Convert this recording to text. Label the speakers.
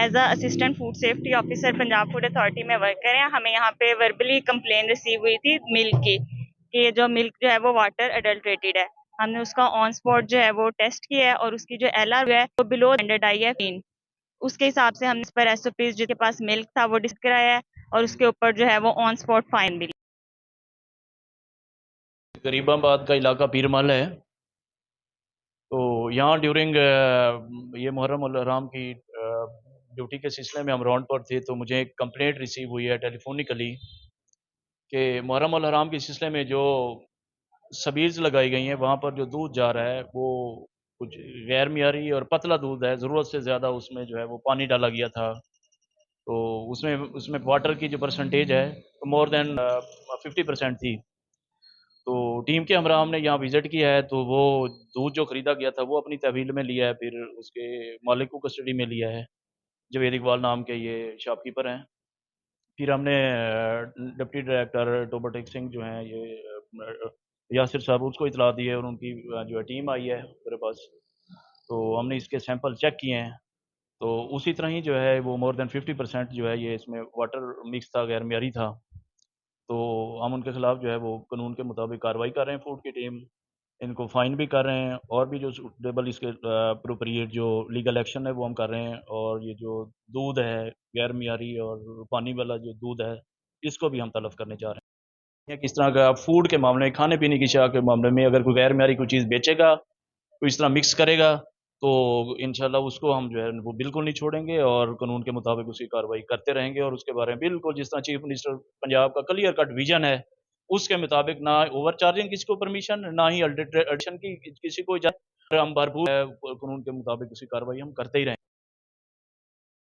Speaker 1: As a assistant food safety officer Punjab food authority में work कर रहे हैं। हमें यहाँ पे वर्बली कंप्लेन रिसीव हुई थी मिल्क की कि ये जो मिल्क जो है वो वाटर अडल्ट्रेटेड है। हमने उसका ऑन स्पॉट जो है वो टेस्ट किया है और उसकी जो एलआर है वो बिलो स्टैंडर्ड आई है क्लीन। उसके हिसाब से हमने इस पर एसओपीज जिसके पास मिल्क था वो डिस्क कराया है और उसके ऊपर जो है वो ऑन स्पॉट फाइन भी।
Speaker 2: गरीबाबाद का इलाका पीरमल है। तो यहाँ ड्यूरिंग ये मुहर्रम उल हराम की ड्यूटी के सिलसिले में हम राउंड पर थे, तो मुझे एक कंप्लेंट रिसीव हुई है टेलीफोनिकली कि मुहर्रम उल हराम के सिलसिले में जो सबील्स लगाई गई हैं वहाँ पर जो दूध जा रहा है वो कुछ गैर मियारी और पतला दूध है। ज़रूरत से ज़्यादा उसमें जो है वो पानी डाला गया था। तो उसमें उसमें वाटर की जो परसेंटेज है तो मोर देन 50% थी। तो टीम के हमरा हमने यहाँ विज़िट किया है, तो वो दूध जो ख़रीदा गया था वो अपनी तहवील में लिया है, फिर उसके मालिक को कस्टडी में लिया है। जवेद इकबाल नाम के ये शॉपकीपर हैं। फिर हमने डिप्टी डायरेक्टर टोबरटेक सिंह जो हैं ये यासिर साहब उसको इतला दी है और उनकी जो है टीम आई है मेरे पास। तो हमने इसके सैंपल चेक किए हैं। तो उसी तरह ही जो है वो मोर देन 50% जो है ये इसमें वाटर मिक्स था, गैर मियारी था। तो हम उनके खिलाफ जो है वो कानून के मुताबिक कार्रवाई कर रहे हैं, फूड की टीम इनको फाइन भी कर रहे हैं और भी जो सूटेबल इसके अप्रोप्रिएट जो लीगल एक्शन है वो हम कर रहे हैं। और ये जो दूध है गैर मियारी और पानी वाला जो दूध है इसको भी हम तलब करने जा रहे हैं। या किस तरह का फूड के मामले में, खाने पीने की अशिया के मामले में अगर कोई गैर मियारी कोई चीज़ बेचेगा, कोई इस तरह मिक्स करेगा, तो इंशाल्लाह उसको हम जो है वो बिल्कुल नहीं छोड़ेंगे और कानून के मुताबिक उसकी कार्रवाई करते रहेंगे। और उसके बारे में बिल्कुल जिस तरह चीफ मिनिस्टर पंजाब का क्लियर कट विजन है उसके मुताबिक ना ओवर चार्जिंग किसी को परमिशन, ना ही अल्ट्रेशन की किसी को इजाजत। हम भरपूर कानून के मुताबिक उसकी कार्रवाई हम करते ही रहेंगे।